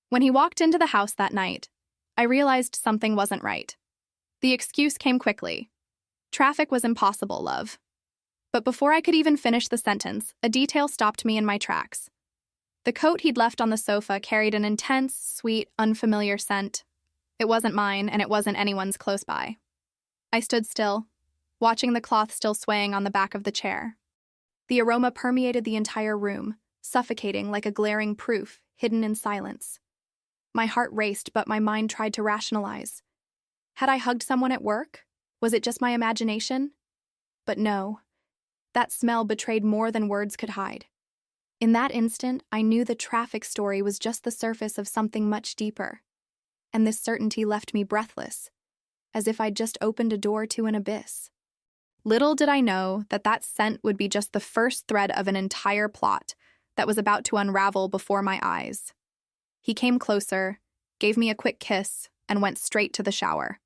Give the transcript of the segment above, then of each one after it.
When he walked into the house that night, I realized something wasn't right. The excuse came quickly. Traffic was impossible, love. But before I could even finish the sentence, a detail stopped me in my tracks. The coat he'd left on the sofa carried an intense, sweet, unfamiliar scent. It wasn't mine, and it wasn't anyone's close by. I stood still, watching the cloth still swaying on the back of the chair. The aroma permeated the entire room, suffocating like a glaring proof hidden in silence. My heart raced, but my mind tried to rationalize. Had I hugged someone at work? Was it just my imagination? But no. That smell betrayed more than words could hide. In that instant, I knew the traffic story was just the surface of something much deeper. And this certainty left me breathless, as if I'd just opened a door to an abyss. Little did I know that that scent would be just the first thread of an entire plot that was about to unravel before my eyes. He came closer, gave me a quick kiss, and went straight to the shower.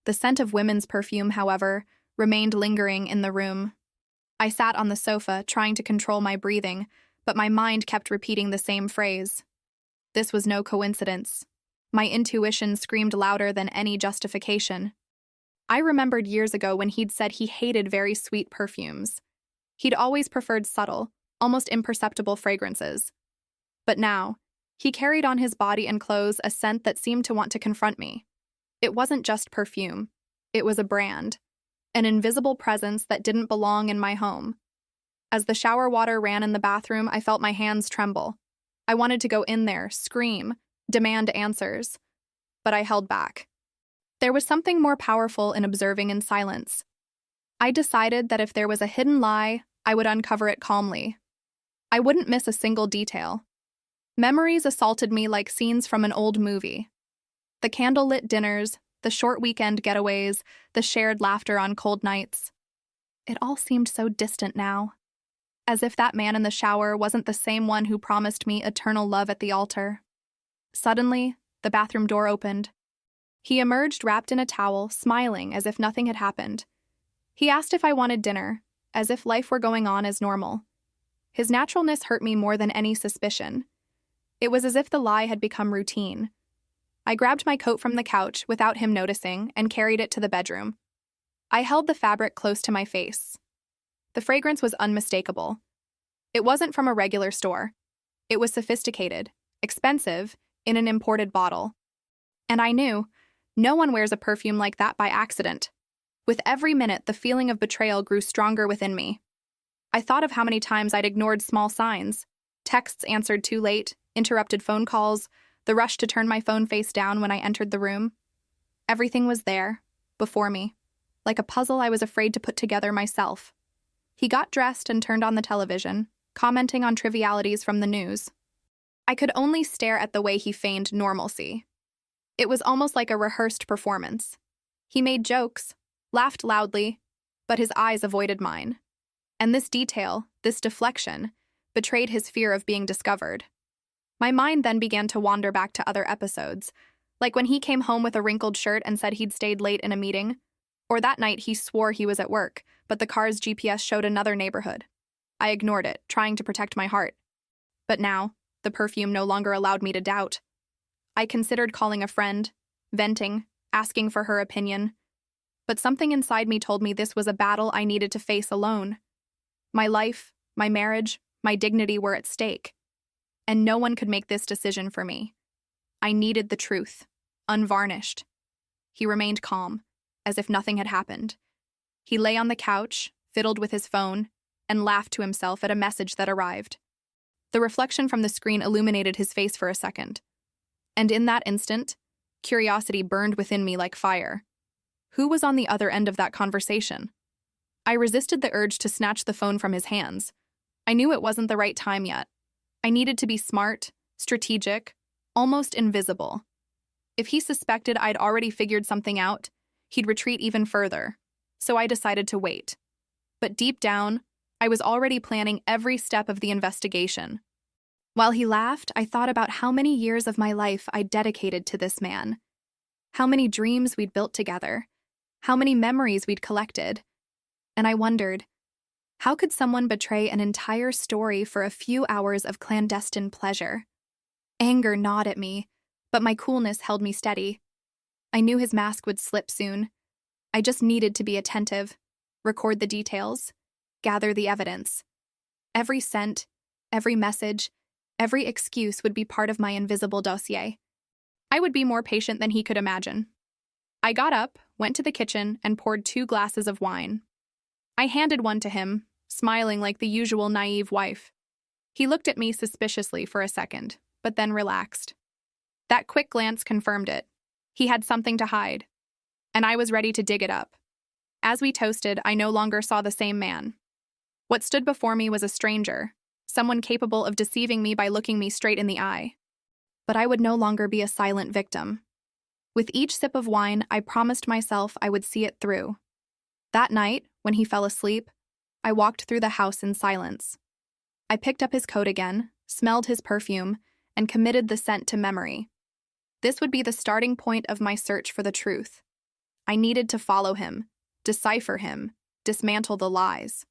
The scent of women's perfume, however, remained lingering in the room. I sat on the sofa, trying to control my breathing, but my mind kept repeating the same phrase. This was no coincidence. My intuition screamed louder than any justification. I remembered years ago when he'd said he hated very sweet perfumes. He'd always preferred subtle, almost imperceptible fragrances. But now, he carried on his body and clothes a scent that seemed to want to confront me. It wasn't just perfume. It was a brand, an invisible presence that didn't belong in my home. As the shower water ran in the bathroom, I felt my hands tremble. I wanted to go in there, scream, demand answers. But I held back. There was something more powerful in observing in silence. I decided that if there was a hidden lie, I would uncover it calmly. I wouldn't miss a single detail. Memories assaulted me like scenes from an old movie. The candlelit dinners, the short weekend getaways, the shared laughter on cold nights. It all seemed so distant now. As if that man in the shower wasn't the same one who promised me eternal love at the altar. Suddenly, the bathroom door opened. He emerged wrapped in a towel, smiling as if nothing had happened. He asked if I wanted dinner, as if life were going on as normal. His naturalness hurt me more than any suspicion. It was as if the lie had become routine. I grabbed my coat from the couch without him noticing and carried it to the bedroom. I held the fabric close to my face. The fragrance was unmistakable. It wasn't from a regular store. It was sophisticated, expensive, in an imported bottle. And I knew, no one wears a perfume like that by accident. With every minute, the feeling of betrayal grew stronger within me. I thought of how many times I'd ignored small signs, texts answered too late, interrupted phone calls, the rush to turn my phone face down when I entered the room. Everything was there, before me, like a puzzle I was afraid to put together myself. He got dressed and turned on the television, commenting on trivialities from the news. I could only stare at the way he feigned normalcy. It was almost like a rehearsed performance. He made jokes, laughed loudly, but his eyes avoided mine. And this detail, this deflection, betrayed his fear of being discovered. My mind then began to wander back to other episodes, like when he came home with a wrinkled shirt and said he'd stayed late in a meeting, or that night he swore he was at work, but the car's GPS showed another neighborhood. I ignored it, trying to protect my heart. But now, the perfume no longer allowed me to doubt. I considered calling a friend, venting, asking for her opinion. But something inside me told me this was a battle I needed to face alone. My life, my marriage, my dignity were at stake. And no one could make this decision for me. I needed the truth, unvarnished. He remained calm, as if nothing had happened. He lay on the couch, fiddled with his phone, and laughed to himself at a message that arrived. The reflection from the screen illuminated his face for a second. And in that instant, curiosity burned within me like fire. Who was on the other end of that conversation? I resisted the urge to snatch the phone from his hands. I knew it wasn't the right time yet. I needed to be smart, strategic, almost invisible. If he suspected I'd already figured something out, he'd retreat even further. So I decided to wait. But deep down, I was already planning every step of the investigation. While he laughed, I thought about how many years of my life I'd dedicated to this man. How many dreams we'd built together. How many memories we'd collected. And I wondered, how could someone betray an entire story for a few hours of clandestine pleasure? Anger gnawed at me, but my coolness held me steady. I knew his mask would slip soon. I just needed to be attentive, record the details, gather the evidence. Every scent, every message, every excuse would be part of my invisible dossier. I would be more patient than he could imagine. I got up, went to the kitchen, and poured 2 glasses of wine. I handed one to him, smiling like the usual naive wife. He looked at me suspiciously for a second, but then relaxed. That quick glance confirmed it. He had something to hide, and I was ready to dig it up. As we toasted, I no longer saw the same man. What stood before me was a stranger, someone capable of deceiving me by looking me straight in the eye. But I would no longer be a silent victim. With each sip of wine, I promised myself I would see it through. That night, when he fell asleep, I walked through the house in silence. I picked up his coat again, smelled his perfume, and committed the scent to memory. This would be the starting point of my search for the truth. I needed to follow him, decipher him, dismantle the lies.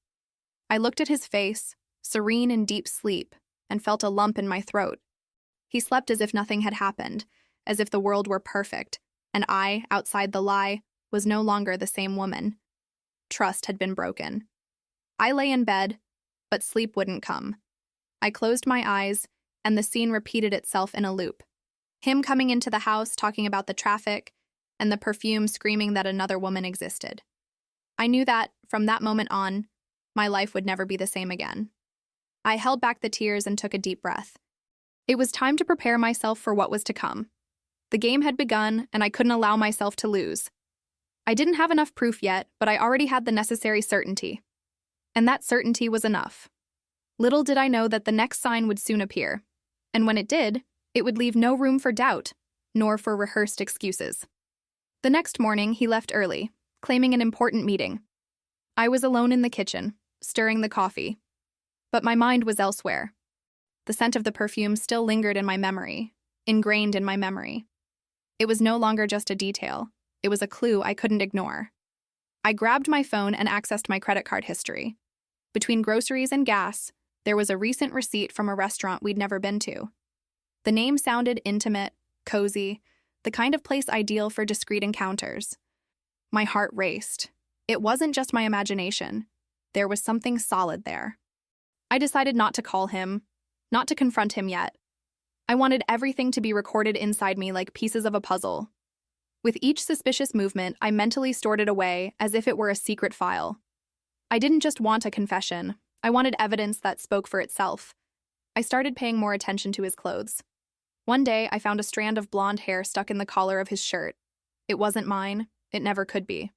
I looked at his face, serene in deep sleep, and felt a lump in my throat. He slept as if nothing had happened, as if the world were perfect, and I, outside the lie, was no longer the same woman. Trust had been broken. I lay in bed, but sleep wouldn't come. I closed my eyes, and the scene repeated itself in a loop. Him coming into the house talking about the traffic, and the perfume screaming that another woman existed. I knew that, from that moment on, my life would never be the same again. I held back the tears and took a deep breath. It was time to prepare myself for what was to come. The game had begun, and I couldn't allow myself to lose. I didn't have enough proof yet, but I already had the necessary certainty. And that certainty was enough. Little did I know that the next sign would soon appear. And when it did, it would leave no room for doubt, nor for rehearsed excuses. The next morning, he left early, claiming an important meeting. I was alone in the kitchen, stirring the coffee. But my mind was elsewhere. The scent of the perfume still lingered in my memory, ingrained in my memory. It was no longer just a detail. It was a clue I couldn't ignore. I grabbed my phone and accessed my credit card history. Between groceries and gas, there was a recent receipt from a restaurant we'd never been to. The name sounded intimate, cozy, the kind of place ideal for discreet encounters. My heart raced. It wasn't just my imagination. There was something solid there. I decided not to call him, not to confront him yet. I wanted everything to be recorded inside me like pieces of a puzzle. With each suspicious movement, I mentally stored it away as if it were a secret file. I didn't just want a confession. I wanted evidence that spoke for itself. I started paying more attention to his clothes. One day, I found a strand of blonde hair stuck in the collar of his shirt. It wasn't mine. It never could be.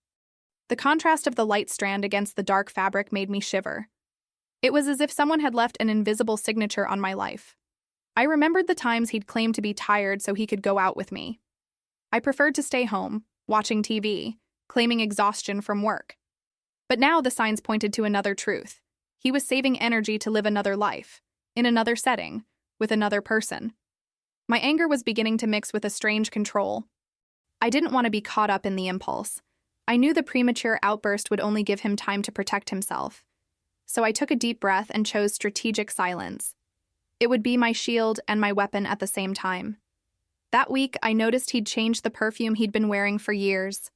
The contrast of the light strand against the dark fabric made me shiver. It was as if someone had left an invisible signature on my life. I remembered the times he'd claimed to be tired so he could go out with me. I preferred to stay home, watching TV, claiming exhaustion from work. But now the signs pointed to another truth. He was saving energy to live another life, in another setting, with another person. My anger was beginning to mix with a strange control. I didn't want to be caught up in the impulse. I knew the premature outburst would only give him time to protect himself. So I took a deep breath and chose strategic silence. It would be my shield and my weapon at the same time. That week, I noticed he'd changed the perfume he'd been wearing for years.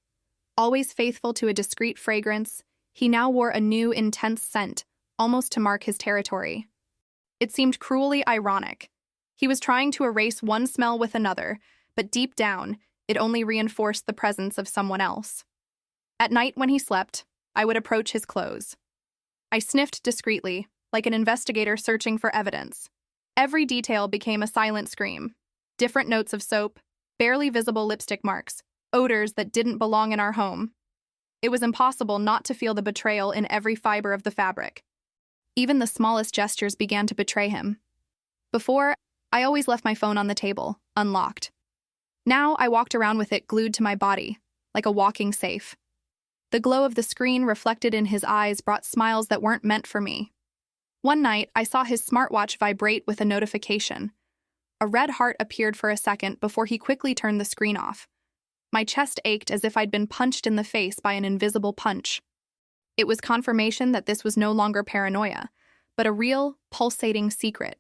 Always faithful to a discreet fragrance, he now wore a new, intense scent, almost to mark his territory. It seemed cruelly ironic. He was trying to erase one smell with another, but deep down, it only reinforced the presence of someone else. At night when he slept, I would approach his clothes. I sniffed discreetly, like an investigator searching for evidence. Every detail became a silent scream. Different notes of soap, barely visible lipstick marks, odors that didn't belong in our home. It was impossible not to feel the betrayal in every fiber of the fabric. Even the smallest gestures began to betray him. Before, I always left my phone on the table, unlocked. Now I walked around with it glued to my body, like a walking safe. The glow of the screen reflected in his eyes brought smiles that weren't meant for me. One night, I saw his smartwatch vibrate with a notification. A red heart appeared for a second before he quickly turned the screen off. My chest ached as if I'd been punched in the face by an invisible punch. It was confirmation that this was no longer paranoia, but a real, pulsating secret.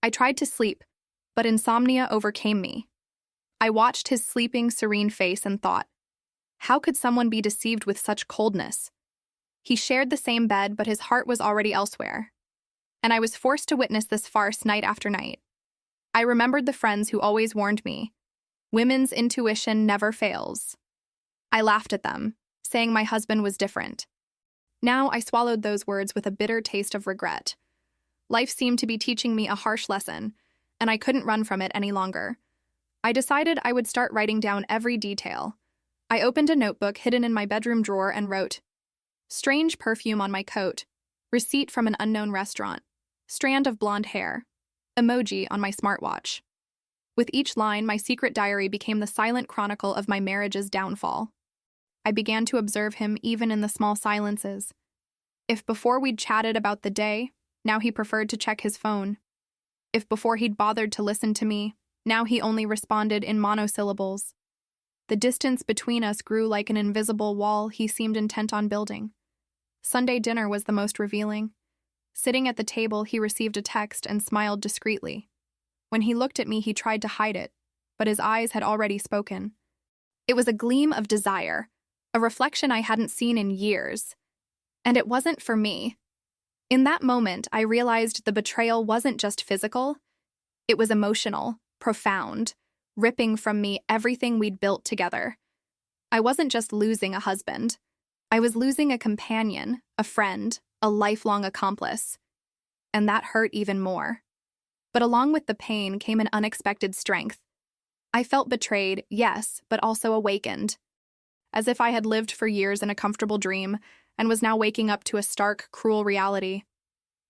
I tried to sleep, but insomnia overcame me. I watched his sleeping, serene face and thought, how could someone be deceived with such coldness? He shared the same bed, but his heart was already elsewhere. And I was forced to witness this farce night after night. I remembered the friends who always warned me, women's intuition never fails. I laughed at them, saying my husband was different. Now I swallowed those words with a bitter taste of regret. Life seemed to be teaching me a harsh lesson, and I couldn't run from it any longer. I decided I would start writing down every detail. I opened a notebook hidden in my bedroom drawer and wrote, strange perfume on my coat, receipt from an unknown restaurant, strand of blonde hair, emoji on my smartwatch. With each line, my secret diary became the silent chronicle of my marriage's downfall. I began to observe him even in the small silences. If before we'd chatted about the day, now he preferred to check his phone. If before he'd bothered to listen to me, now he only responded in monosyllables. The distance between us grew like an invisible wall he seemed intent on building. Sunday dinner was the most revealing. Sitting at the table, he received a text and smiled discreetly. When he looked at me, he tried to hide it, but his eyes had already spoken. It was a gleam of desire, a reflection I hadn't seen in years. And it wasn't for me. In that moment, I realized the betrayal wasn't just physical. It was emotional, profound, ripping from me everything we'd built together. I wasn't just losing a husband. I was losing a companion, a friend, a lifelong accomplice. And that hurt even more. But along with the pain came an unexpected strength. I felt betrayed, yes, but also awakened. As if I had lived for years in a comfortable dream and was now waking up to a stark, cruel reality.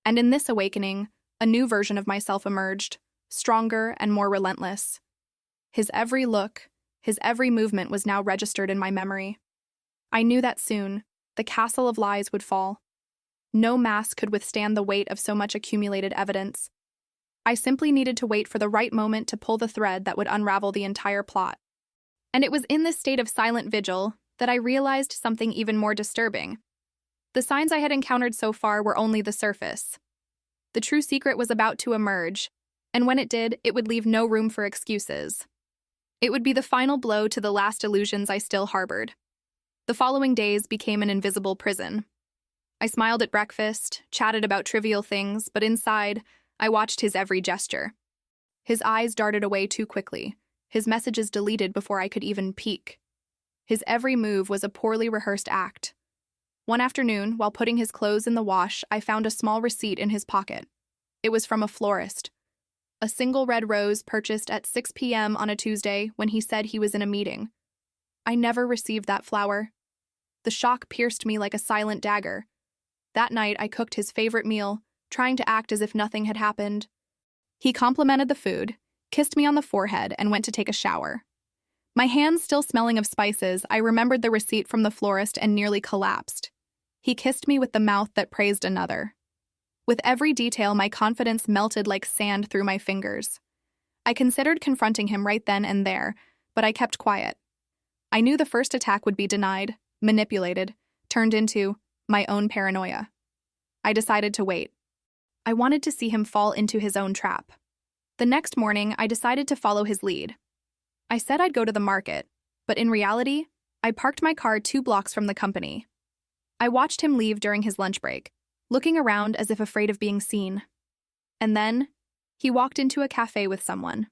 And in this awakening, a new version of myself emerged, stronger and more relentless. His every look, his every movement was now registered in my memory. I knew that soon, the castle of lies would fall. No mask could withstand the weight of so much accumulated evidence. I simply needed to wait for the right moment to pull the thread that would unravel the entire plot. And it was in this state of silent vigil that I realized something even more disturbing. The signs I had encountered so far were only the surface. The true secret was about to emerge, and when it did, it would leave no room for excuses. It would be the final blow to the last illusions I still harbored. The following days became an invisible prison. I smiled at breakfast, chatted about trivial things, but inside, I watched his every gesture. His eyes darted away too quickly, his messages deleted before I could even peek. His every move was a poorly rehearsed act. One afternoon, while putting his clothes in the wash, I found a small receipt in his pocket. It was from a florist. A single red rose purchased at 6 p.m. on a Tuesday when he said he was in a meeting. I never received that flower. The shock pierced me like a silent dagger. That night, I cooked his favorite meal, trying to act as if nothing had happened. He complimented the food, kissed me on the forehead, and went to take a shower. My hands still smelling of spices, I remembered the receipt from the florist and nearly collapsed. He kissed me with the mouth that praised another. With every detail, my confidence melted like sand through my fingers. I considered confronting him right then and there, but I kept quiet. I knew the first attack would be denied, manipulated, turned into my own paranoia. I decided to wait. I wanted to see him fall into his own trap. The next morning, I decided to follow his lead. I said I'd go to the market, but in reality, I parked my car 2 blocks from the company. I watched him leave during his lunch break, looking around as if afraid of being seen. And then, he walked into a cafe with someone.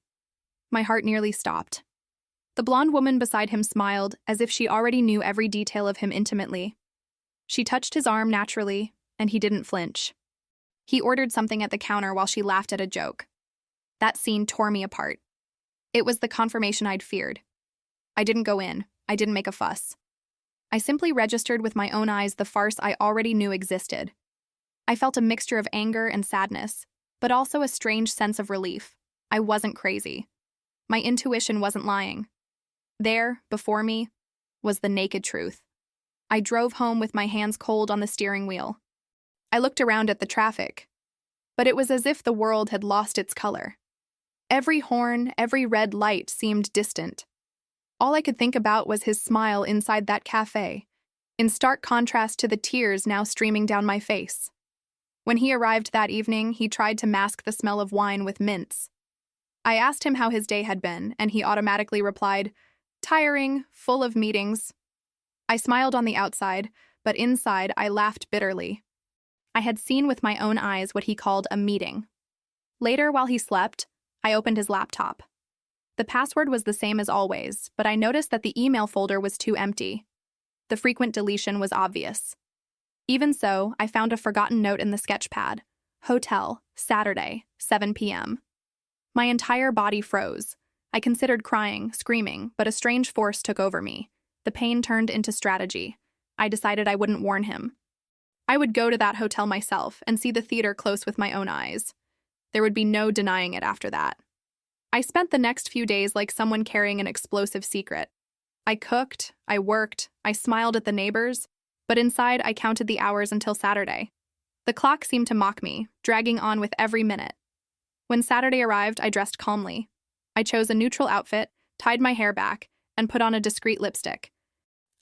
My heart nearly stopped. The blonde woman beside him smiled as if she already knew every detail of him intimately. She touched his arm naturally, and he didn't flinch. He ordered something at the counter while she laughed at a joke. That scene tore me apart. It was the confirmation I'd feared. I didn't go in. I didn't make a fuss. I simply registered with my own eyes the farce I already knew existed. I felt a mixture of anger and sadness, but also a strange sense of relief. I wasn't crazy. My intuition wasn't lying. There, before me, was the naked truth. I drove home with my hands cold on the steering wheel. I looked around at the traffic, but it was as if the world had lost its color. Every horn, every red light seemed distant. All I could think about was his smile inside that cafe, in stark contrast to the tears now streaming down my face. When he arrived that evening, he tried to mask the smell of wine with mints. I asked him how his day had been, and he automatically replied, "Tiring, full of meetings." I smiled on the outside, but inside I laughed bitterly. I had seen with my own eyes what he called a meeting. Later, while he slept, I opened his laptop. The password was the same as always, but I noticed that the email folder was too empty. The frequent deletion was obvious. Even so, I found a forgotten note in the sketchpad. Hotel, Saturday, 7 p.m. My entire body froze. I considered crying, screaming, but a strange force took over me. The pain turned into strategy. I decided I wouldn't warn him. I would go to that hotel myself and see the theater close with my own eyes. There would be no denying it after that. I spent the next few days like someone carrying an explosive secret. I cooked, I worked, I smiled at the neighbors, but inside I counted the hours until Saturday. The clock seemed to mock me, dragging on with every minute. When Saturday arrived, I dressed calmly. I chose a neutral outfit, tied my hair back, and put on a discreet lipstick.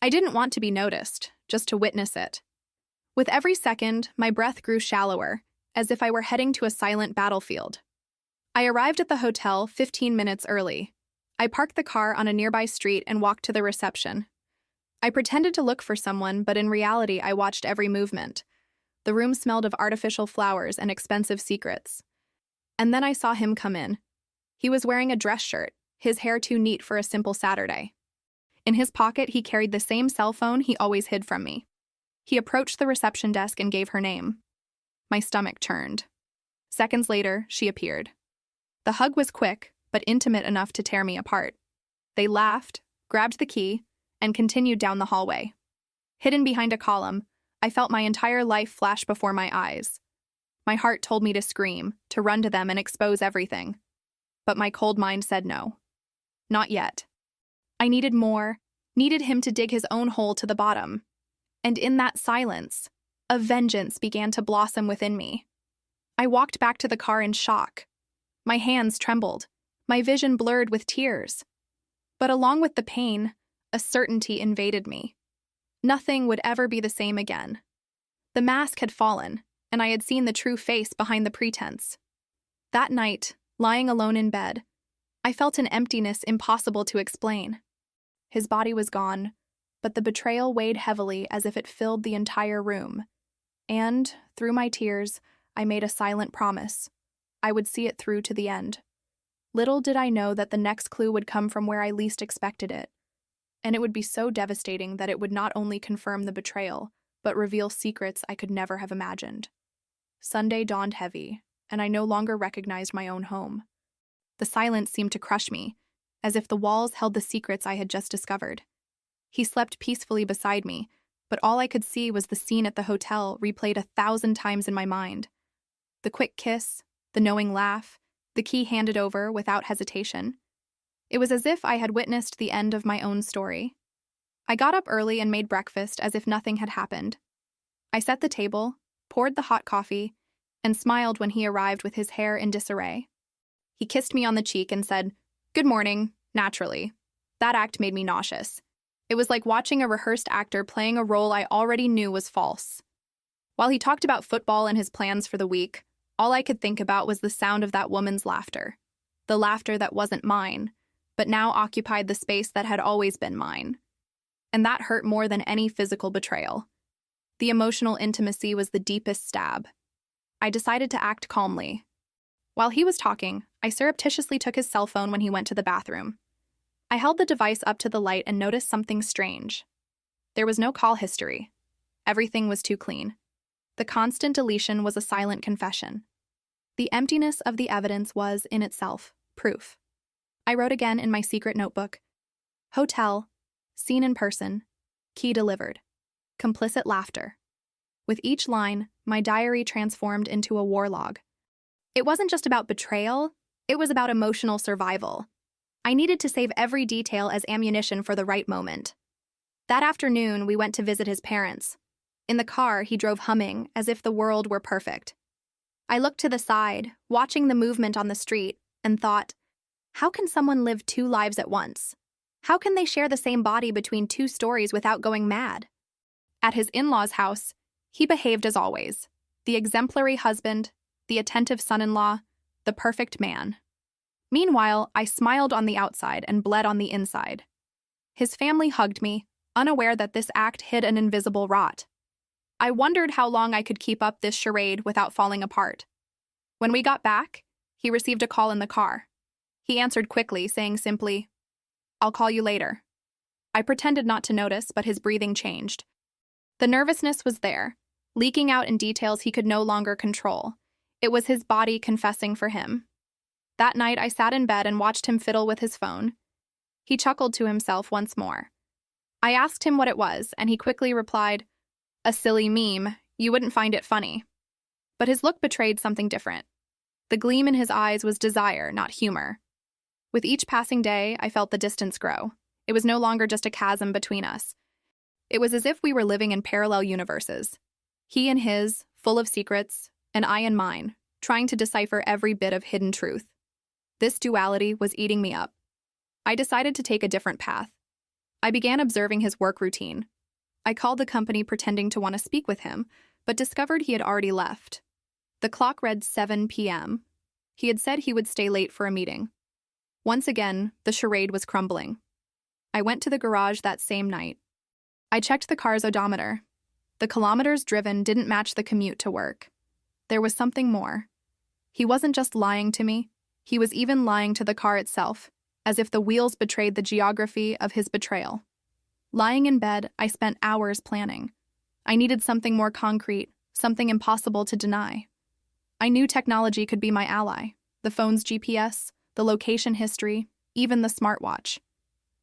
I didn't want to be noticed, just to witness it. With every second, my breath grew shallower, as if I were heading to a silent battlefield. I arrived at the hotel 15 minutes early. I parked the car on a nearby street and walked to the reception. I pretended to look for someone, but in reality, I watched every movement. The room smelled of artificial flowers and expensive secrets. And then I saw him come in. He was wearing a dress shirt, his hair too neat for a simple Saturday. In his pocket, he carried the same cell phone he always hid from me. He approached the reception desk and gave her name. My stomach churned. Seconds later, she appeared. The hug was quick, but intimate enough to tear me apart. They laughed, grabbed the key, and continued down the hallway. Hidden behind a column, I felt my entire life flash before my eyes. My heart told me to scream, to run to them and expose everything. But my cold mind said no. Not yet. I needed more, needed him to dig his own hole to the bottom. And in that silence, a vengeance began to blossom within me. I walked back to the car in shock. My hands trembled, my vision blurred with tears. But along with the pain, a certainty invaded me. Nothing would ever be the same again. The mask had fallen, and I had seen the true face behind the pretense. That night, lying alone in bed, I felt an emptiness impossible to explain. His body was gone, but the betrayal weighed heavily as if it filled the entire room. And, through my tears, I made a silent promise. I would see it through to the end. Little did I know that the next clue would come from where I least expected it. And it would be so devastating that it would not only confirm the betrayal, but reveal secrets I could never have imagined. Sunday dawned heavy, and I no longer recognized my own home. The silence seemed to crush me, as if the walls held the secrets I had just discovered. He slept peacefully beside me, but all I could see was the scene at the hotel replayed 1,000 times in my mind. The quick kiss, the knowing laugh, the key handed over without hesitation. It was as if I had witnessed the end of my own story. I got up early and made breakfast as if nothing had happened. I set the table, poured the hot coffee, and smiled when he arrived with his hair in disarray. He kissed me on the cheek and said, "Good morning," naturally. That act made me nauseous. It was like watching a rehearsed actor playing a role I already knew was false. While he talked about football and his plans for the week, all I could think about was the sound of that woman's laughter. The laughter that wasn't mine, but now occupied the space that had always been mine. And that hurt more than any physical betrayal. The emotional intimacy was the deepest stab. I decided to act calmly. While he was talking, I surreptitiously took his cell phone when he went to the bathroom. I held the device up to the light and noticed something strange. There was no call history. Everything was too clean. The constant deletion was a silent confession. The emptiness of the evidence was, in itself, proof. I wrote again in my secret notebook, "Hotel, seen in person, key delivered, complicit laughter." With each line, my diary transformed into a war log. It wasn't just about betrayal, it was about emotional survival. I needed to save every detail as ammunition for the right moment. That afternoon, we went to visit his parents. In the car, he drove humming, as if the world were perfect. I looked to the side, watching the movement on the street, and thought, how can someone live two lives at once? How can they share the same body between two stories without going mad? At his in-laws' house, he behaved as always. The exemplary husband, the attentive son-in-law, the perfect man. Meanwhile, I smiled on the outside and bled on the inside. His family hugged me, unaware that this act hid an invisible rot. I wondered how long I could keep up this charade without falling apart. When we got back, he received a call in the car. He answered quickly, saying simply, "I'll call you later." I pretended not to notice, but his breathing changed. The nervousness was there, leaking out in details he could no longer control. It was his body confessing for him. That night, I sat in bed and watched him fiddle with his phone. He chuckled to himself once more. I asked him what it was, and he quickly replied, "A silly meme. You wouldn't find it funny." But his look betrayed something different. The gleam in his eyes was desire, not humor. With each passing day, I felt the distance grow. It was no longer just a chasm between us. It was as if we were living in parallel universes. He in his, full of secrets, and I in mine, trying to decipher every bit of hidden truth. This duality was eating me up. I decided to take a different path. I began observing his work routine. I called the company pretending to want to speak with him, but discovered he had already left. The clock read 7 p.m. He had said he would stay late for a meeting. Once again, the charade was crumbling. I went to the garage that same night. I checked the car's odometer. The kilometers driven didn't match the commute to work. There was something more. He wasn't just lying to me, he was even lying to the car itself, as if the wheels betrayed the geography of his betrayal. Lying in bed, I spent hours planning. I needed something more concrete, something impossible to deny. I knew technology could be my ally, the phone's GPS, the location history, even the smartwatch.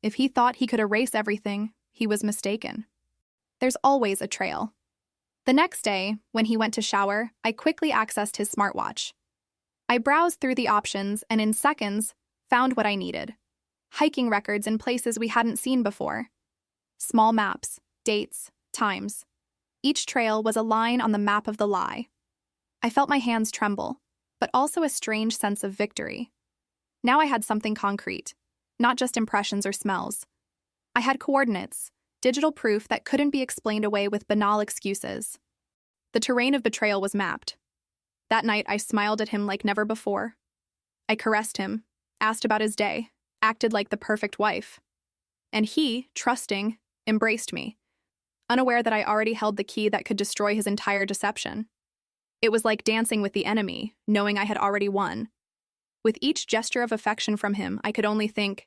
If he thought he could erase everything, he was mistaken. There's always a trail. The next day, when he went to shower, I quickly accessed his smartwatch. I browsed through the options and in seconds, found what I needed. Hiking records in places we hadn't seen before. Small maps, dates, times. Each trail was a line on the map of the lie. I felt my hands tremble, but also a strange sense of victory. Now I had something concrete, not just impressions or smells. I had coordinates, digital proof that couldn't be explained away with banal excuses. The terrain of betrayal was mapped. That night, I smiled at him like never before. I caressed him, asked about his day, acted like the perfect wife. And he, trusting, embraced me, unaware that I already held the key that could destroy his entire deception. It was like dancing with the enemy, knowing I had already won. With each gesture of affection from him, I could only think,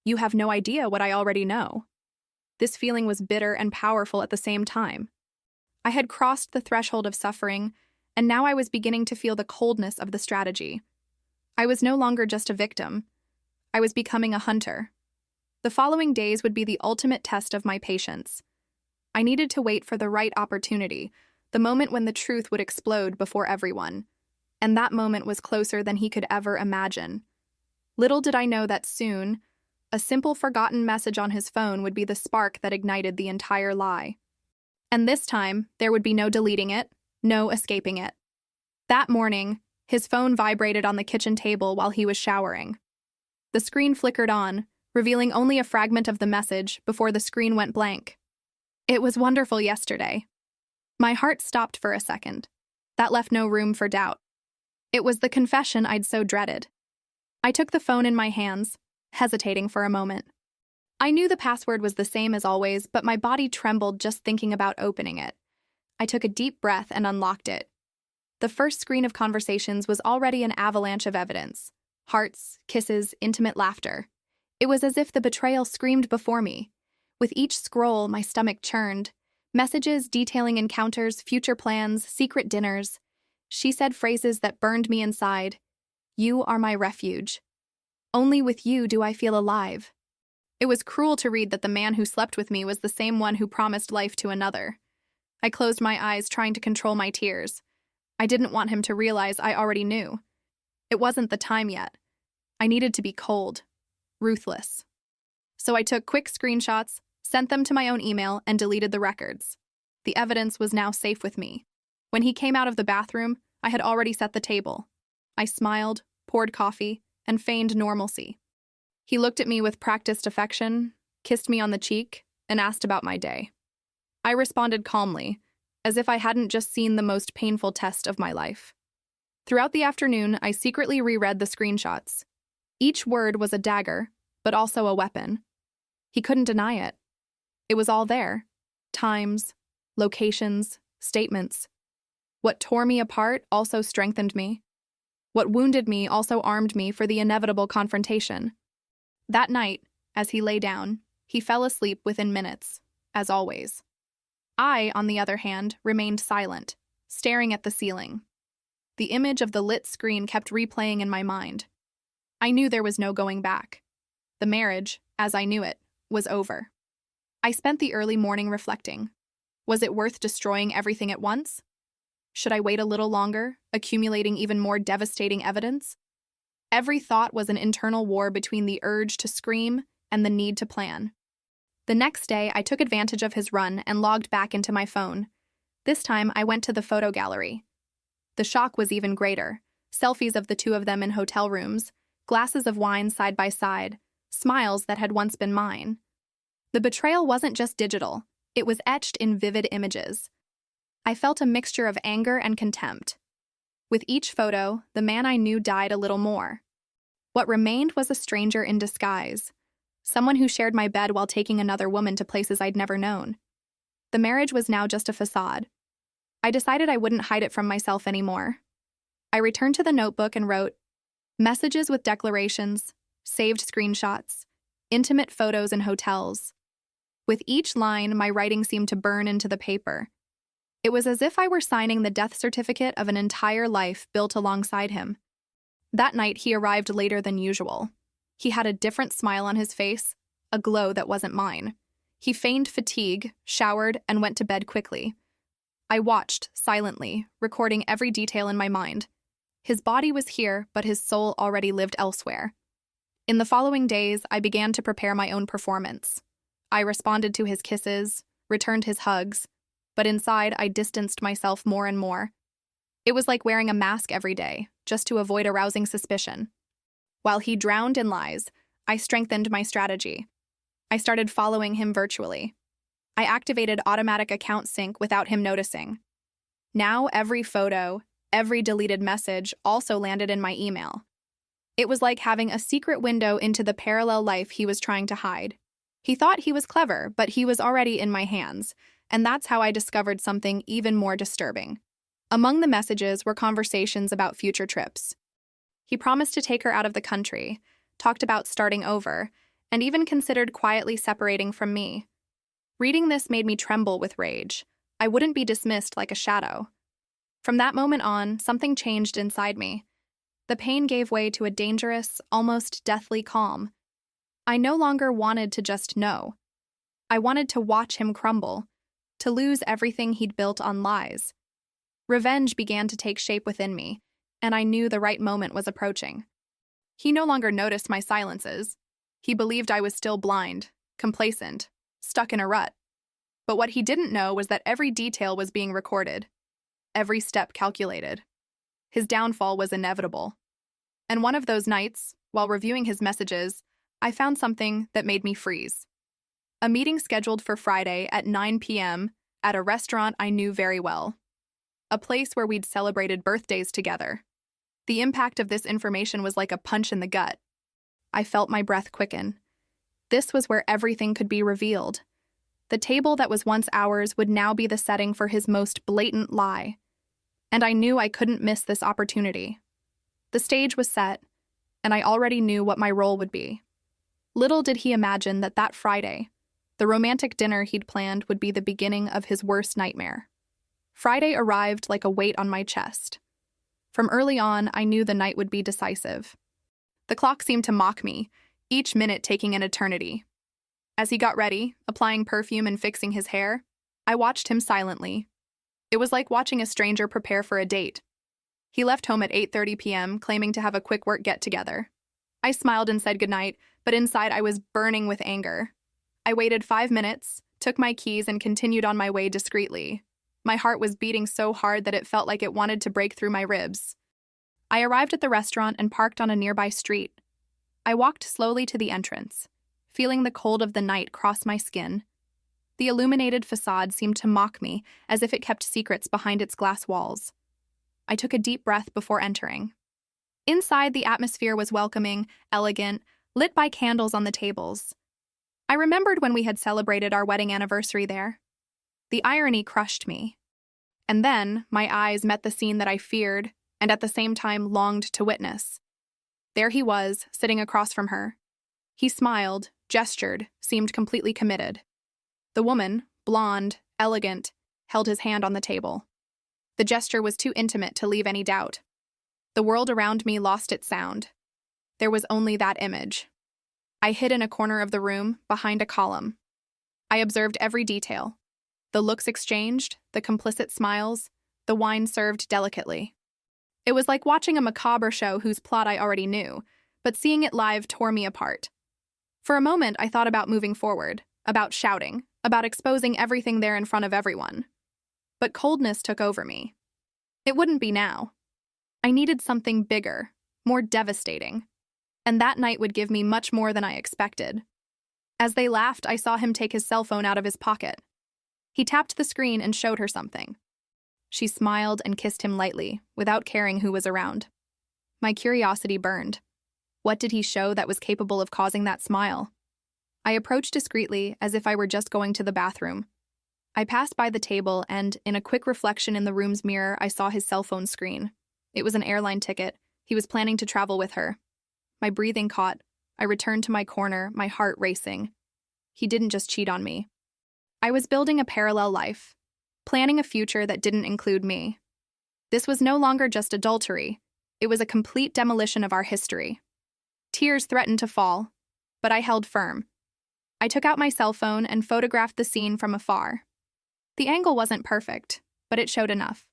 "You have no idea what I already know." This feeling was bitter and powerful at the same time. I had crossed the threshold of suffering, and now I was beginning to feel the coldness of the strategy. I was no longer just a victim. I was becoming a hunter. The following days would be the ultimate test of my patience. I needed to wait for the right opportunity, the moment when the truth would explode before everyone. And that moment was closer than he could ever imagine. Little did I know that soon, a simple forgotten message on his phone would be the spark that ignited the entire lie. And this time, there would be no deleting it, no escaping it. That morning, his phone vibrated on the kitchen table while he was showering. The screen flickered on, revealing only a fragment of the message before the screen went blank. "It was wonderful yesterday." My heart stopped for a second. That left no room for doubt. It was the confession I'd so dreaded. I took the phone in my hands, hesitating for a moment. I knew the password was the same as always, but my body trembled just thinking about opening it. I took a deep breath and unlocked it. The first screen of conversations was already an avalanche of evidence. Hearts, kisses, intimate laughter. It was as if the betrayal screamed before me. With each scroll, my stomach churned. Messages detailing encounters, future plans, secret dinners. She said phrases that burned me inside. "You are my refuge. Only with you do I feel alive." It was cruel to read that the man who slept with me was the same one who promised life to another. I closed my eyes, trying to control my tears. I didn't want him to realize I already knew. It wasn't the time yet. I needed to be cold, ruthless. So I took quick screenshots, sent them to my own email, and deleted the records. The evidence was now safe with me. When he came out of the bathroom, I had already set the table. I smiled, poured coffee, and feigned normalcy. He looked at me with practiced affection, kissed me on the cheek, and asked about my day. I responded calmly, as if I hadn't just seen the most painful test of my life. Throughout the afternoon, I secretly reread the screenshots. Each word was a dagger, but also a weapon. He couldn't deny it. It was all there. Times, locations, statements. What tore me apart also strengthened me. What wounded me also armed me for the inevitable confrontation. That night, as he lay down, he fell asleep within minutes, as always. I, on the other hand, remained silent, staring at the ceiling. The image of the lit screen kept replaying in my mind. I knew there was no going back. The marriage, as I knew it, was over. I spent the early morning reflecting. Was it worth destroying everything at once? Should I wait a little longer, accumulating even more devastating evidence? Every thought was an internal war between the urge to scream and the need to plan. The next day, I took advantage of his run and logged back into my phone. This time, I went to the photo gallery. The shock was even greater. Selfies of the two of them in hotel rooms, glasses of wine side by side, smiles that had once been mine. The betrayal wasn't just digital, it was etched in vivid images. I felt a mixture of anger and contempt. With each photo, the man I knew died a little more. What remained was a stranger in disguise, someone who shared my bed while taking another woman to places I'd never known. The marriage was now just a facade. I decided I wouldn't hide it from myself anymore. I returned to the notebook and wrote messages with declarations, saved screenshots, intimate photos in hotels. With each line, my writing seemed to burn into the paper. It was as if I were signing the death certificate of an entire life built alongside him. That night, he arrived later than usual. He had a different smile on his face, a glow that wasn't mine. He feigned fatigue, showered, and went to bed quickly. I watched, silently, recording every detail in my mind. His body was here, but his soul already lived elsewhere. In the following days, I began to prepare my own performance. I responded to his kisses, returned his hugs, but inside I distanced myself more and more. It was like wearing a mask every day, just to avoid arousing suspicion. While he drowned in lies, I strengthened my strategy. I started following him virtually. I activated automatic account sync without him noticing. Now every photo, every deleted message also landed in my email. It was like having a secret window into the parallel life he was trying to hide. He thought he was clever, but he was already in my hands, and that's how I discovered something even more disturbing. Among the messages were conversations about future trips. He promised to take her out of the country, talked about starting over, and even considered quietly separating from me. Reading this made me tremble with rage. I wouldn't be dismissed like a shadow. From that moment on, something changed inside me. The pain gave way to a dangerous, almost deathly calm. I no longer wanted to just know. I wanted to watch him crumble, to lose everything he'd built on lies. Revenge began to take shape within me, and I knew the right moment was approaching. He no longer noticed my silences. He believed I was still blind, complacent, stuck in a rut. But what he didn't know was that every detail was being recorded, every step calculated. His downfall was inevitable. And one of those nights, while reviewing his messages, I found something that made me freeze. A meeting scheduled for Friday at 9 p.m. at a restaurant I knew very well. A place where we'd celebrated birthdays together. The impact of this information was like a punch in the gut. I felt my breath quicken. This was where everything could be revealed. The table that was once ours would now be the setting for his most blatant lie. And I knew I couldn't miss this opportunity. The stage was set, and I already knew what my role would be. Little did he imagine that that Friday, the romantic dinner he'd planned would be the beginning of his worst nightmare. Friday arrived like a weight on my chest. From early on, I knew the night would be decisive. The clock seemed to mock me, each minute taking an eternity. As he got ready, applying perfume and fixing his hair, I watched him silently. It was like watching a stranger prepare for a date. He left home at 8:30 p.m., claiming to have a quick work get-together. I smiled and said goodnight, but inside I was burning with anger. I waited 5 minutes, took my keys, and continued on my way discreetly. My heart was beating so hard that it felt like it wanted to break through my ribs. I arrived at the restaurant and parked on a nearby street. I walked slowly to the entrance, feeling the cold of the night cross my skin. The illuminated facade seemed to mock me, as if it kept secrets behind its glass walls. I took a deep breath before entering. Inside, the atmosphere was welcoming, elegant, lit by candles on the tables. I remembered when we had celebrated our wedding anniversary there. The irony crushed me. And then, my eyes met the scene that I feared, and at the same time longed to witness. There he was, sitting across from her. He smiled, gestured, seemed completely committed. The woman, blonde, elegant, held his hand on the table. The gesture was too intimate to leave any doubt. The world around me lost its sound. There was only that image. I hid in a corner of the room, behind a column. I observed every detail. The looks exchanged, the complicit smiles, the wine served delicately. It was like watching a macabre show whose plot I already knew, but seeing it live tore me apart. For a moment, I thought about moving forward, about shouting, about exposing everything there in front of everyone. But coldness took over me. It wouldn't be now. I needed something bigger, more devastating. And that night would give me much more than I expected. As they laughed, I saw him take his cell phone out of his pocket. He tapped the screen and showed her something. She smiled and kissed him lightly, without caring who was around. My curiosity burned. What did he show that was capable of causing that smile? I approached discreetly, as if I were just going to the bathroom. I passed by the table and, in a quick reflection in the room's mirror, I saw his cell phone screen. It was an airline ticket. He was planning to travel with her. My breathing caught. I returned to my corner, my heart racing. He didn't just cheat on me. I was building a parallel life, planning a future that didn't include me. This was no longer just adultery. It was a complete demolition of our history. Tears threatened to fall, but I held firm. I took out my cell phone and photographed the scene from afar. The angle wasn't perfect, but it showed enough.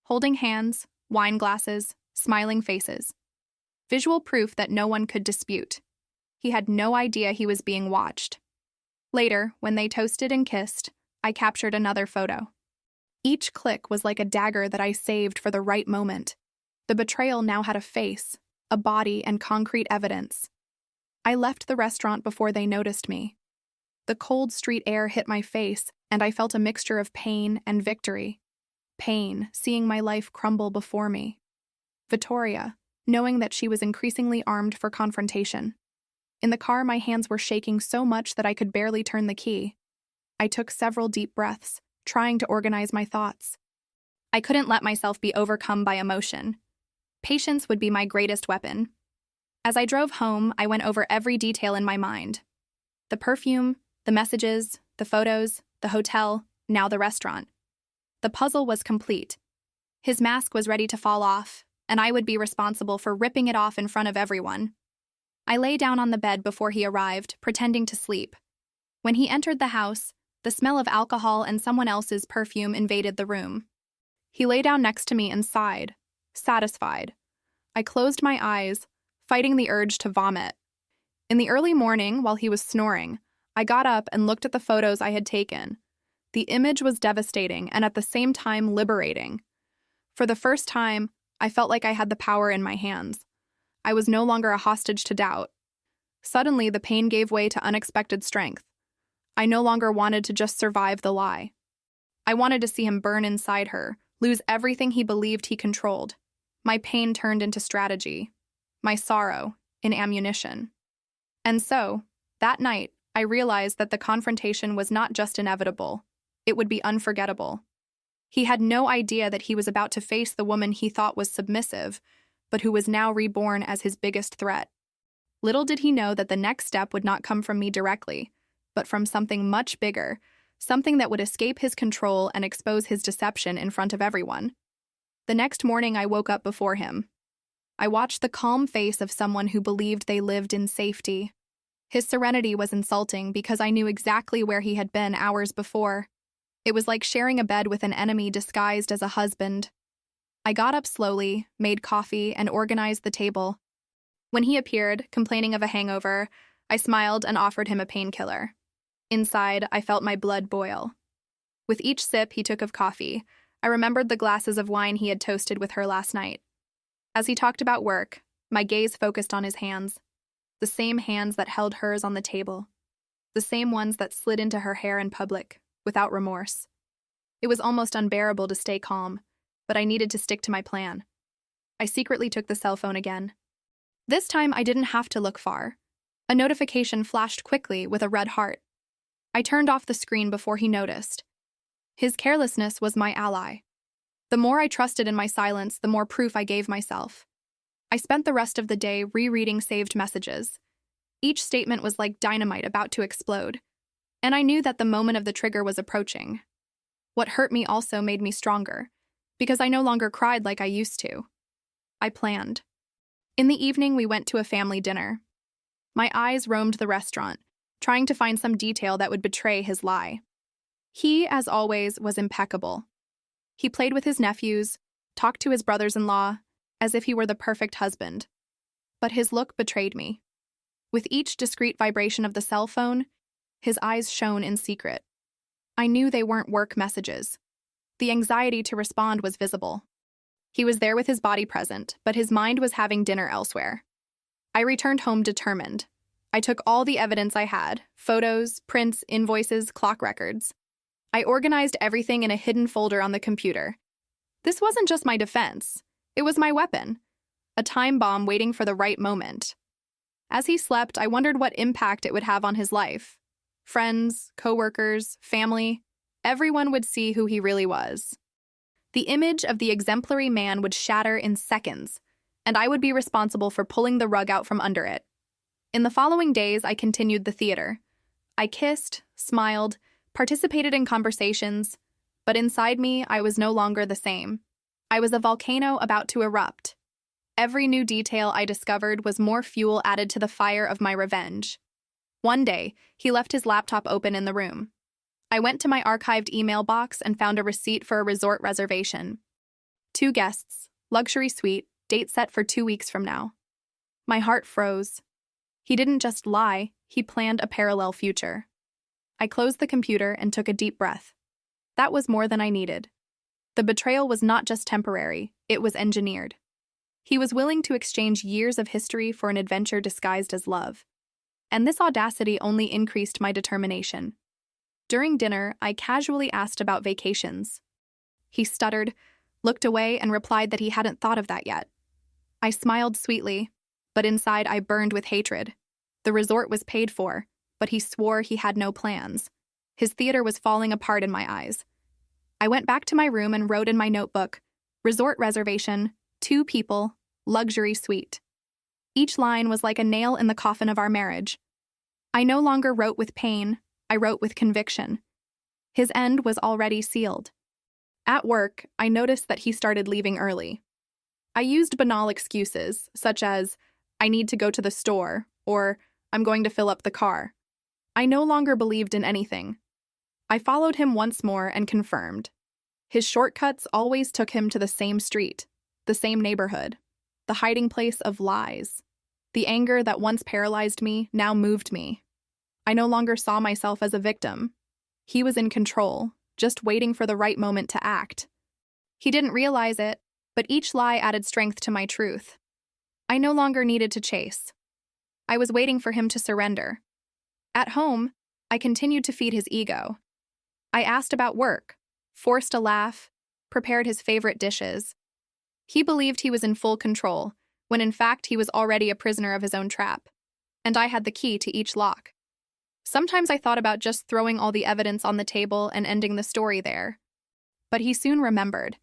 Holding hands, wine glasses, smiling faces. Visual proof that no one could dispute. He had no idea he was being watched. Later, when they toasted and kissed, I captured another photo. Each click was like a dagger that I saved for the right moment. The betrayal now had a face, a body, and concrete evidence. I left the restaurant before they noticed me. The cold street air hit my face, and I felt a mixture of pain and victory. Pain, seeing my life crumble before me. Victoria, knowing that she was increasingly armed for confrontation. In the car, my hands were shaking so much that I could barely turn the key. I took several deep breaths, trying to organize my thoughts. I couldn't let myself be overcome by emotion. Patience would be my greatest weapon. As I drove home, I went over every detail in my mind. The perfume, the messages, the photos, the hotel, now the restaurant. The puzzle was complete. His mask was ready to fall off, and I would be responsible for ripping it off in front of everyone. I lay down on the bed before he arrived, pretending to sleep. When he entered the house, the smell of alcohol and someone else's perfume invaded the room. He lay down next to me and sighed, satisfied. I closed my eyes, fighting the urge to vomit. In the early morning, while he was snoring, I got up and looked at the photos I had taken. The image was devastating and at the same time liberating. For the first time, I felt like I had the power in my hands. I was no longer a hostage to doubt. Suddenly, the pain gave way to unexpected strength. I no longer wanted to just survive the lie. I wanted to see him burn inside her, lose everything he believed he controlled. My pain turned into strategy. My sorrow, in ammunition. And so, that night, I realized that the confrontation was not just inevitable. It would be unforgettable. He had no idea that he was about to face the woman he thought was submissive, but who was now reborn as his biggest threat. Little did he know that the next step would not come from me directly, but from something much bigger, something that would escape his control and expose his deception in front of everyone. The next morning, I woke up before him. I watched the calm face of someone who believed they lived in safety. His serenity was insulting because I knew exactly where he had been hours before. It was like sharing a bed with an enemy disguised as a husband. I got up slowly, made coffee, and organized the table. When he appeared, complaining of a hangover, I smiled and offered him a painkiller. Inside, I felt my blood boil. With each sip he took of coffee, I remembered the glasses of wine he had toasted with her last night. As he talked about work, my gaze focused on his hands. The same hands that held hers on the table. The same ones that slid into her hair in public, without remorse. It was almost unbearable to stay calm, but I needed to stick to my plan. I secretly took the cell phone again, This time I didn't have to look far. A notification flashed quickly with a red heart. I turned off the screen before he noticed. His carelessness was my ally. The more I trusted in my silence, the more proof I gave myself. I spent the rest of the day rereading saved messages. Each statement was like dynamite about to explode, and I knew that the moment of the trigger was approaching. What hurt me also made me stronger, because I no longer cried like I used to. I planned. In the evening, we went to a family dinner. My eyes roamed the restaurant, trying to find some detail that would betray his lie. He, as always, was impeccable. He played with his nephews, talked to his brothers-in-law, as if he were the perfect husband. But his look betrayed me. With each discreet vibration of the cell phone, his eyes shone in secret. I knew they weren't work messages. The anxiety to respond was visible. He was there with his body present, but his mind was having dinner elsewhere. I returned home determined. I took all the evidence I had, photos, prints, invoices, clock records. I organized everything in a hidden folder on the computer. This wasn't just my defense. It was my weapon. A time bomb waiting for the right moment. As he slept, I wondered what impact it would have on his life. Friends, coworkers, family, everyone would see who he really was. The image of the exemplary man would shatter in seconds, and I would be responsible for pulling the rug out from under it. In the following days, I continued the theater. I kissed, smiled, participated in conversations, but inside me, I was no longer the same. I was a volcano about to erupt. Every new detail I discovered was more fuel added to the fire of my revenge. One day, he left his laptop open in the room. I went to my archived email box and found a receipt for a resort reservation. 2 guests, luxury suite, date set for 2 weeks from now. My heart froze. He didn't just lie, he planned a parallel future. I closed the computer and took a deep breath. That was more than I needed. The betrayal was not just temporary, it was engineered. He was willing to exchange years of history for an adventure disguised as love. And this audacity only increased my determination. During dinner, I casually asked about vacations. He stuttered, looked away, and replied that he hadn't thought of that yet. I smiled sweetly, but inside I burned with hatred. The resort was paid for, but he swore he had no plans. His theater was falling apart in my eyes. I went back to my room and wrote in my notebook, resort reservation, 2 people, luxury suite. Each line was like a nail in the coffin of our marriage. I no longer wrote with pain, I wrote with conviction. His end was already sealed. At work, I noticed that he started leaving early. I used banal excuses, such as, I need to go to the store, or I'm going to fill up the car. I no longer believed in anything. I followed him once more and confirmed. His shortcuts always took him to the same street, the same neighborhood, the hiding place of lies. The anger that once paralyzed me now moved me. I no longer saw myself as a victim. He was in control, just waiting for the right moment to act. He didn't realize it, but each lie added strength to my truth. I no longer needed to chase. I was waiting for him to surrender. At home, I continued to feed his ego. I asked about work, forced a laugh, prepared his favorite dishes. He believed he was in full control, when in fact he was already a prisoner of his own trap, and I had the key to each lock. Sometimes I thought about just throwing all the evidence on the table and ending the story there. But he soon remembered.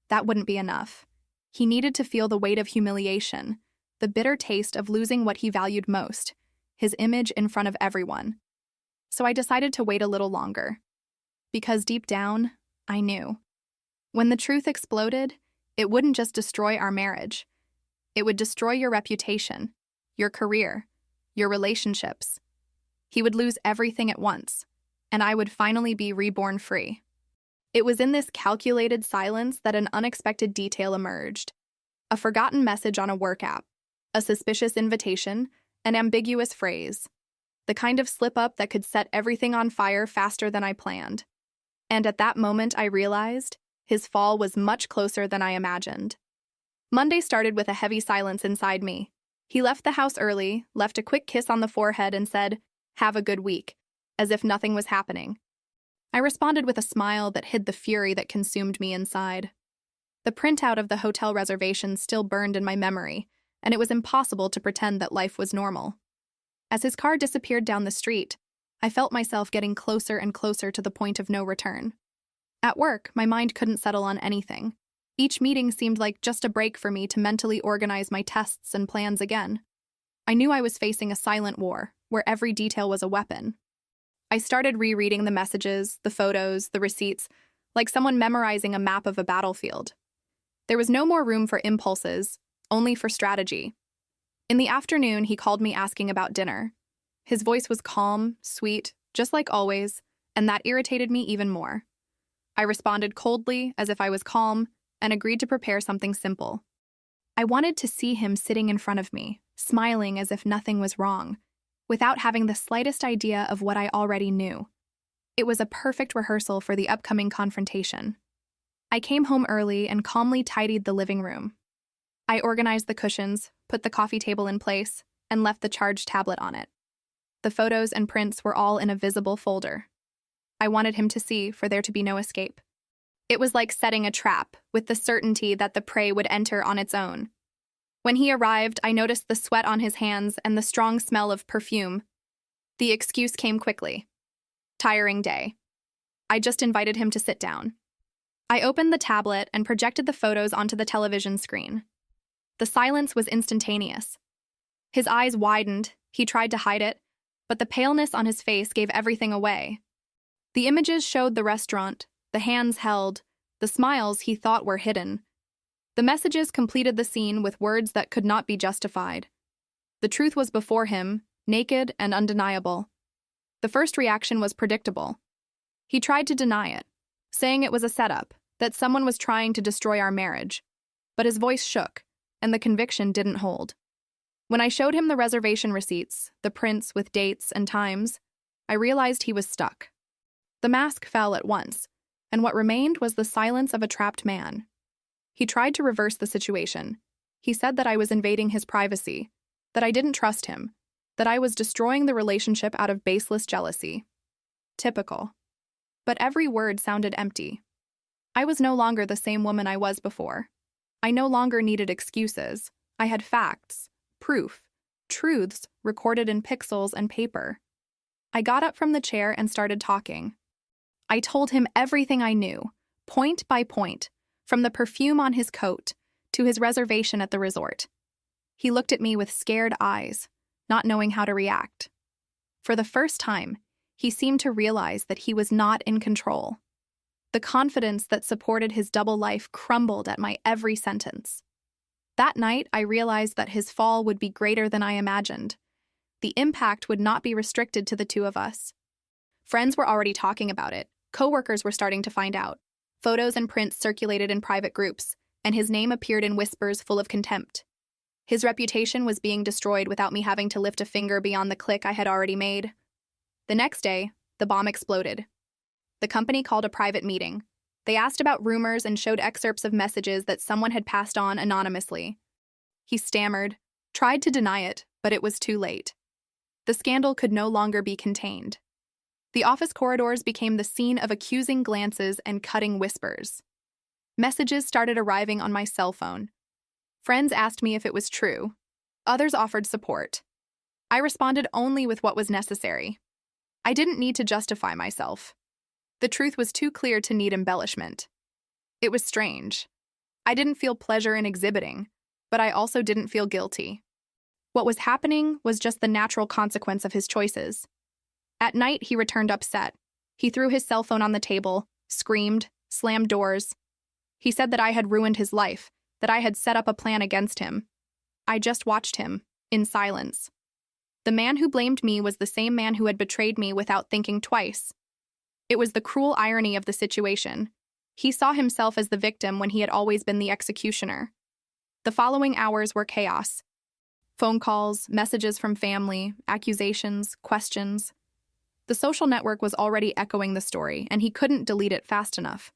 That wouldn't be enough. He needed to feel the weight of humiliation, the bitter taste of losing what he valued most, his image in front of everyone. So I decided to wait a little longer. Because deep down, I knew. When the truth exploded, it wouldn't just destroy our marriage. It would destroy your reputation, your career, your relationships. He would lose everything at once, and I would finally be reborn free. It was in this calculated silence that an unexpected detail emerged. A forgotten message on a work app, a suspicious invitation, an ambiguous phrase. The kind of slip-up that could set everything on fire faster than I planned. And at that moment I realized his fall was much closer than I imagined. Monday started with a heavy silence inside me. He left the house early, left a quick kiss on the forehead, and said, "Have a good week," as if nothing was happening. I responded with a smile that hid the fury that consumed me inside. The printout of the hotel reservation still burned in my memory, and it was impossible to pretend that life was normal. As his car disappeared down the street, I felt myself getting closer and closer to the point of no return. At work, my mind couldn't settle on anything. Each meeting seemed like just a break for me to mentally organize my tests and plans again. I knew I was facing a silent war, where every detail was a weapon. I started rereading the messages, the photos, the receipts, like someone memorizing a map of a battlefield. There was no more room for impulses, only for strategy. In the afternoon, he called me asking about dinner. His voice was calm, sweet, just like always, and that irritated me even more. I responded coldly, as if I was calm, and agreed to prepare something simple. I wanted to see him sitting in front of me, smiling as if nothing was wrong, without having the slightest idea of what I already knew. It was a perfect rehearsal for the upcoming confrontation. I came home early and calmly tidied the living room. I organized the cushions, put the coffee table in place, and left the charged tablet on it. The photos and prints were all in a visible folder. I wanted him to see, for there to be no escape. It was like setting a trap, with the certainty that the prey would enter on its own. When he arrived, I noticed the sweat on his hands and the strong smell of perfume. The excuse came quickly. Tiring day. I just invited him to sit down. I opened the tablet and projected the photos onto the television screen. The silence was instantaneous. His eyes widened, he tried to hide it, but the paleness on his face gave everything away. The images showed the restaurant, the hands held, the smiles he thought were hidden. The messages completed the scene with words that could not be justified. The truth was before him, naked and undeniable. The first reaction was predictable. He tried to deny it, saying it was a setup, that someone was trying to destroy our marriage. But his voice shook, and the conviction didn't hold. When I showed him the reservation receipts, the prints with dates and times, I realized he was stuck. The mask fell at once, and what remained was the silence of a trapped man. He tried to reverse the situation. He said that I was invading his privacy, that I didn't trust him, that I was destroying the relationship out of baseless jealousy. Typical. But every word sounded empty. I was no longer the same woman I was before. I no longer needed excuses. I had facts, proof, truths recorded in pixels and paper. I got up from the chair and started talking. I told him everything I knew, point by point, from the perfume on his coat to his reservation at the resort. He looked at me with scared eyes, not knowing how to react. For the first time, he seemed to realize that he was not in control. The confidence that supported his double life crumbled at my every sentence. That night, I realized that his fall would be greater than I imagined. The impact would not be restricted to the two of us. Friends were already talking about it. Coworkers were starting to find out. Photos and prints circulated in private groups, and his name appeared in whispers full of contempt. His reputation was being destroyed without me having to lift a finger beyond the click I had already made. The next day, the bomb exploded. The company called a private meeting. They asked about rumors and showed excerpts of messages that someone had passed on anonymously. He stammered, tried to deny it, but it was too late. The scandal could no longer be contained. The office corridors became the scene of accusing glances and cutting whispers. Messages started arriving on my cell phone. Friends asked me if it was true. Others offered support. I responded only with what was necessary. I didn't need to justify myself. The truth was too clear to need embellishment. It was strange. I didn't feel pleasure in exhibiting, but I also didn't feel guilty. What was happening was just the natural consequence of his choices. At night, he returned upset. He threw his cell phone on the table, screamed, slammed doors. He said that I had ruined his life, that I had set up a plan against him. I just watched him, in silence. The man who blamed me was the same man who had betrayed me without thinking twice. It was the cruel irony of the situation. He saw himself as the victim when he had always been the executioner. The following hours were chaos. Phone calls, messages from family, accusations, questions. The social network was already echoing the story, and he couldn't delete it fast enough.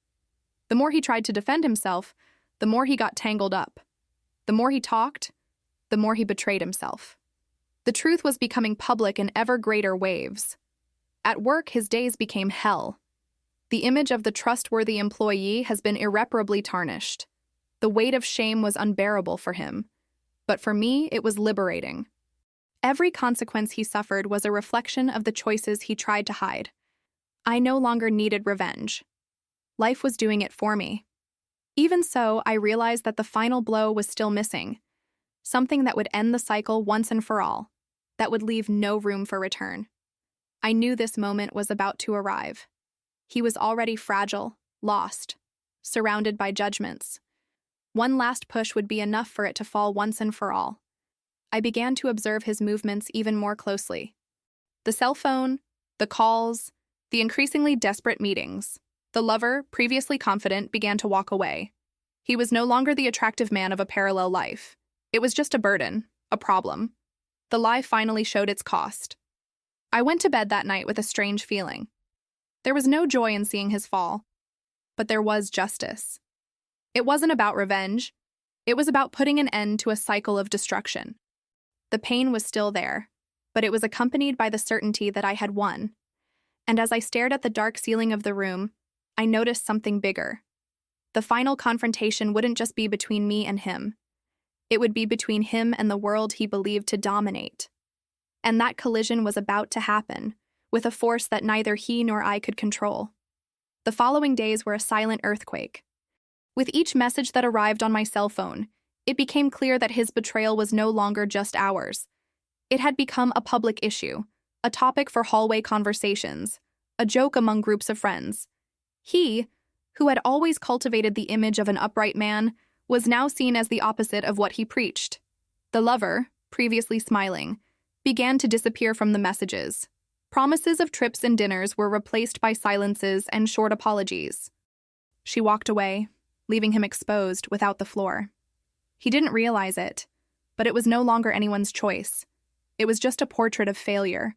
The more he tried to defend himself, the more he got tangled up. The more he talked, the more he betrayed himself. The truth was becoming public in ever greater waves. At work, his days became hell. The image of the trustworthy employee has been irreparably tarnished. The weight of shame was unbearable for him. But for me, it was liberating. Every consequence he suffered was a reflection of the choices he tried to hide. I no longer needed revenge. Life was doing it for me. Even so, I realized that the final blow was still missing, something that would end the cycle once and for all, that would leave no room for return. I knew this moment was about to arrive. He was already fragile, lost, surrounded by judgments. One last push would be enough for it to fall once and for all. I began to observe his movements even more closely. The cell phone, the calls, the increasingly desperate meetings. The lover, previously confident, began to walk away. He was no longer the attractive man of a parallel life. It was just a burden, a problem. The lie finally showed its cost. I went to bed that night with a strange feeling. There was no joy in seeing his fall, but there was justice. It wasn't about revenge. It was about putting an end to a cycle of destruction. The pain was still there, but it was accompanied by the certainty that I had won. And as I stared at the dark ceiling of the room, I noticed something bigger. The final confrontation wouldn't just be between me and him. It would be between him and the world he believed to dominate. And that collision was about to happen, with a force that neither he nor I could control. The following days were a silent earthquake. With each message that arrived on my cell phone, it became clear that his betrayal was no longer just ours. It had become a public issue, a topic for hallway conversations, a joke among groups of friends. He, who had always cultivated the image of an upright man, was now seen as the opposite of what he preached. The lover, previously smiling, began to disappear from the messages. Promises of trips and dinners were replaced by silences and short apologies. She walked away, leaving him exposed without the floor. He didn't realize it, but it was no longer anyone's choice. It was just a portrait of failure,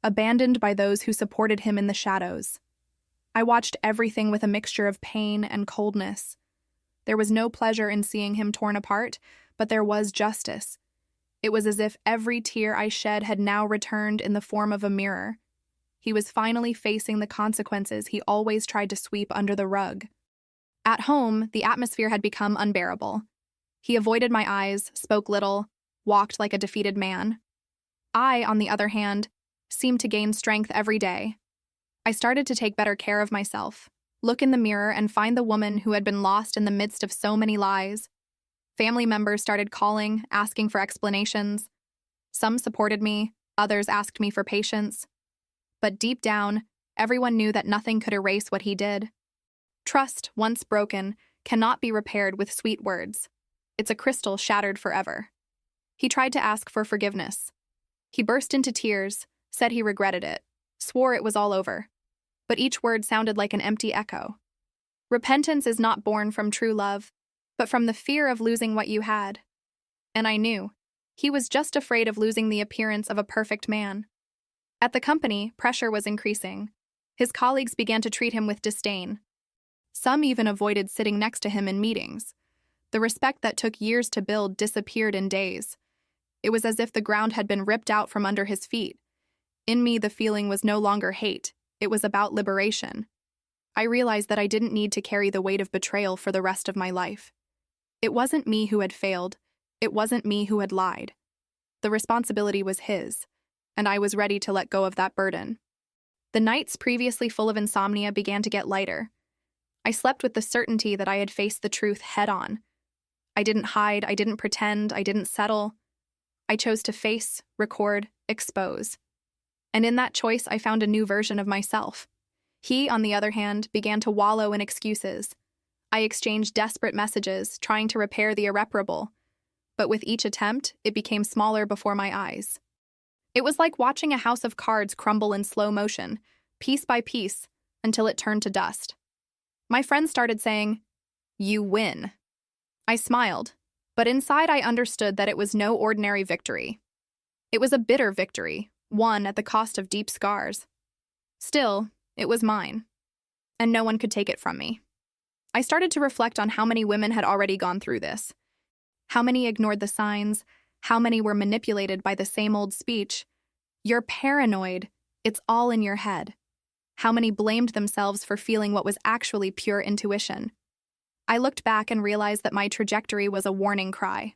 abandoned by those who supported him in the shadows. I watched everything with a mixture of pain and coldness. There was no pleasure in seeing him torn apart, but there was justice. It was as if every tear I shed had now returned in the form of a mirror. He was finally facing the consequences he always tried to sweep under the rug. At home, the atmosphere had become unbearable. He avoided my eyes, spoke little, walked like a defeated man. I, on the other hand, seemed to gain strength every day. I started to take better care of myself, look in the mirror and find the woman who had been lost in the midst of so many lies. Family members started calling, asking for explanations. Some supported me, others asked me for patience. But deep down, everyone knew that nothing could erase what he did. Trust, once broken, cannot be repaired with sweet words. It's a crystal shattered forever. He tried to ask for forgiveness. He burst into tears, said he regretted it, swore it was all over. But each word sounded like an empty echo. Repentance is not born from true love, but from the fear of losing what you had. And I knew. He was just afraid of losing the appearance of a perfect man. At the company, pressure was increasing. His colleagues began to treat him with disdain. Some even avoided sitting next to him in meetings. The respect that took years to build disappeared in days. It was as if the ground had been ripped out from under his feet. In me, the feeling was no longer hate. It was about liberation. I realized that I didn't need to carry the weight of betrayal for the rest of my life. It wasn't me who had failed. It wasn't me who had lied. The responsibility was his, and I was ready to let go of that burden. The nights previously full of insomnia began to get lighter. I slept with the certainty that I had faced the truth head-on. I didn't hide, I didn't pretend, I didn't settle. I chose to face, record, expose. And in that choice, I found a new version of myself. He, on the other hand, began to wallow in excuses. I exchanged desperate messages, trying to repair the irreparable. But with each attempt, it became smaller before my eyes. It was like watching a house of cards crumble in slow motion, piece by piece, until it turned to dust. My friends started saying, "You win." I smiled, but inside I understood that it was no ordinary victory. It was a bitter victory, won at the cost of deep scars. Still, it was mine, and no one could take it from me. I started to reflect on how many women had already gone through this. How many ignored the signs, how many were manipulated by the same old speech. You're paranoid, it's all in your head. How many blamed themselves for feeling what was actually pure intuition. I looked back and realized that my trajectory was a warning cry.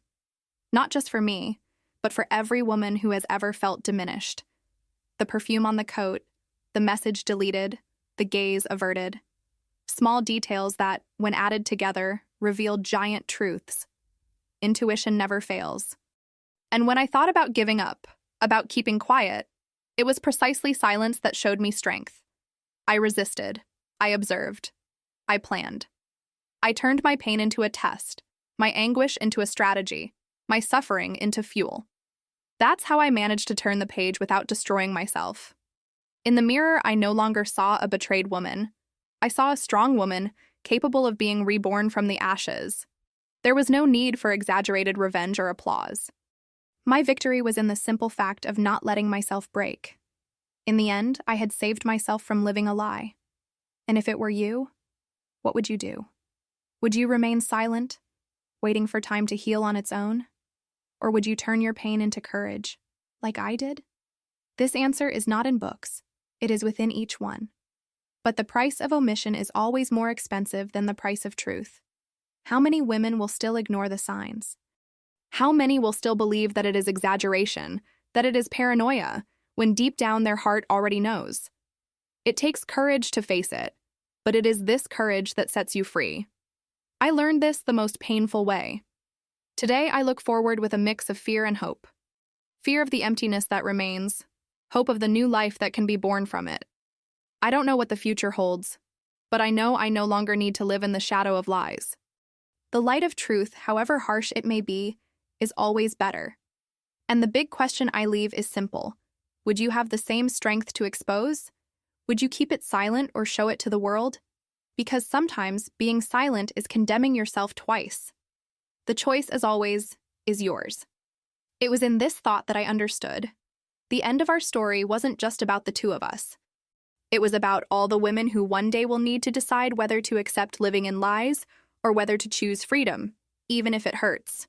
Not just for me, but for every woman who has ever felt diminished. The perfume on the coat, the message deleted, the gaze averted. Small details that, when added together, revealed giant truths. Intuition never fails. And when I thought about giving up, about keeping quiet, it was precisely silence that showed me strength. I resisted. I observed. I planned. I turned my pain into a test, my anguish into a strategy, my suffering into fuel. That's how I managed to turn the page without destroying myself. In the mirror, I no longer saw a betrayed woman. I saw a strong woman capable of being reborn from the ashes. There was no need for exaggerated revenge or applause. My victory was in the simple fact of not letting myself break. In the end, I had saved myself from living a lie. And if it were you, what would you do? Would you remain silent, waiting for time to heal on its own? Or would you turn your pain into courage, like I did? This answer is not in books. It is within each one. But the price of omission is always more expensive than the price of truth. How many women will still ignore the signs? How many will still believe that it is exaggeration, that it is paranoia, when deep down their heart already knows? It takes courage to face it, but it is this courage that sets you free. I learned this the most painful way. Today, I look forward with a mix of fear and hope. Fear of the emptiness that remains, hope of the new life that can be born from it. I don't know what the future holds, but I know I no longer need to live in the shadow of lies. The light of truth, however harsh it may be, is always better. And the big question I leave is simple. Would you have the same strength to expose? Would you keep it silent or show it to the world? Because sometimes being silent is condemning yourself twice. The choice, as always, is yours. It was in this thought that I understood. The end of our story wasn't just about the two of us. It was about all the women who one day will need to decide whether to accept living in lies or whether to choose freedom, even if it hurts.